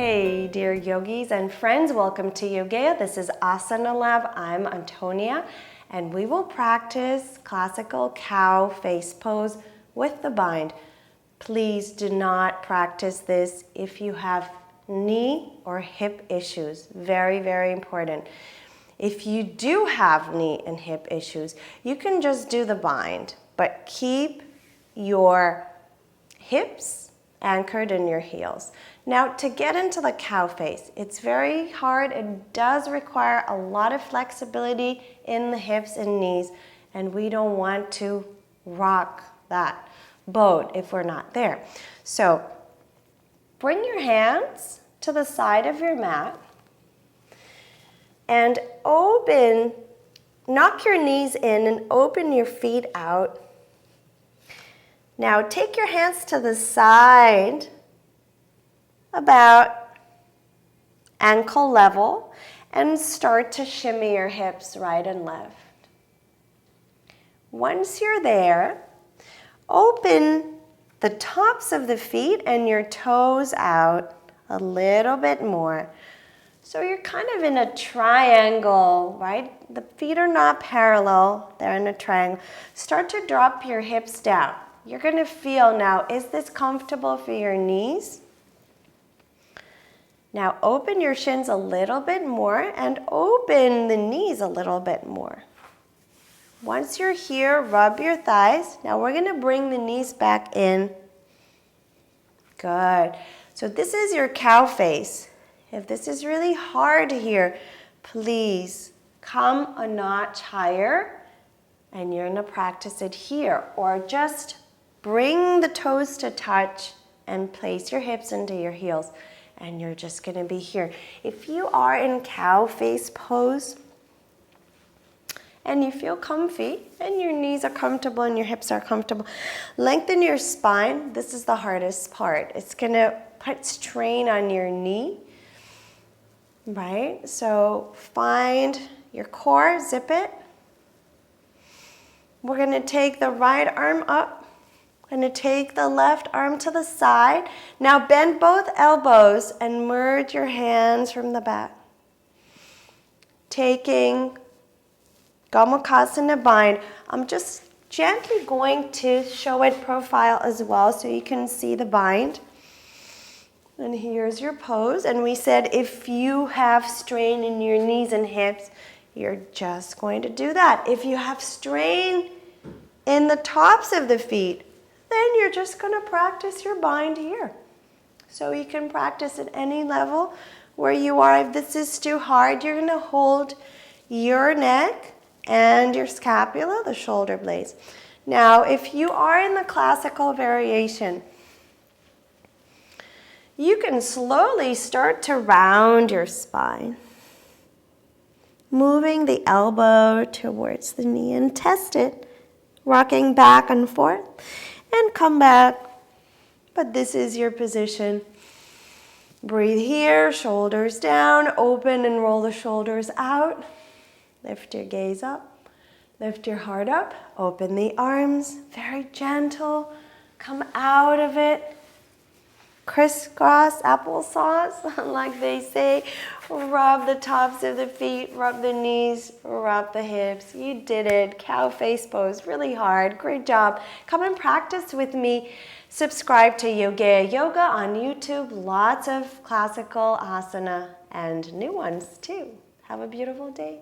Hey dear yogis and friends, welcome to Yogea. This is Asana Lab. I'm Antonia and we will practice classical cow face pose with the bind. Please do not practice this if you have knee or hip issues. Very, very important. If you do have knee and hip issues, you can just do the bind, but keep your hips anchored in your heels. Now, to get into the cow face, it's very hard. It does require a lot of flexibility in the hips and knees, and we don't want to rock that boat if we're not there. So, bring your hands to the side of your mat and knock your knees in and open your feet out. Now take your hands to the side, about ankle level, and start to shimmy your hips right and left. Once you're there, open the tops of the feet and your toes out a little bit more. So you're kind of in a triangle, right? The feet are not parallel, they're in a triangle. Start to drop your hips down. You're going to feel now, is this comfortable for your knees? Now open your shins a little bit more and open the knees a little bit more. Once you're here, rub your thighs. Now we're going to bring the knees back in. Good. So this is your cow face. If this is really hard here, please come a notch higher and you're going to practice it here, or just bring the toes to touch and place your hips into your heels, and you're just going to be here. If you are in cow face pose and you feel comfy and your knees are comfortable and your hips are comfortable, lengthen your spine. This is the hardest part. It's going to put strain on your knee, right? So find your core, zip it. We're going to take the right arm up. Going to take the left arm to the side. Now bend both elbows and merge your hands from the back. Taking Gomukhasana bind. I'm just gently going to show it profile as well so you can see the bind. And here's your pose. And we said if you have strain in your knees and hips, you're just going to do that. If you have strain in the tops of the feet, then you're just going to practice your bind here. So you can practice at any level where you are. If this is too hard, you're going to hold your neck and your scapula, the shoulder blades. Now, if you are in the classical variation, you can slowly start to round your spine, moving the elbow towards the knee, and test it, rocking back and forth. And come back, but this is your position. Breathe here, shoulders down, open and roll the shoulders out. Lift your gaze up, lift your heart up, open the arms, very gentle, come out of it. Crisscross applesauce, like they say. Rub the tops of the feet, rub the knees, rub the hips. You did it. Cow face pose, really hard. Great job. Come and practice with me. Subscribe to Yogea Yoga on YouTube. Lots of classical asana and new ones too. Have a beautiful day.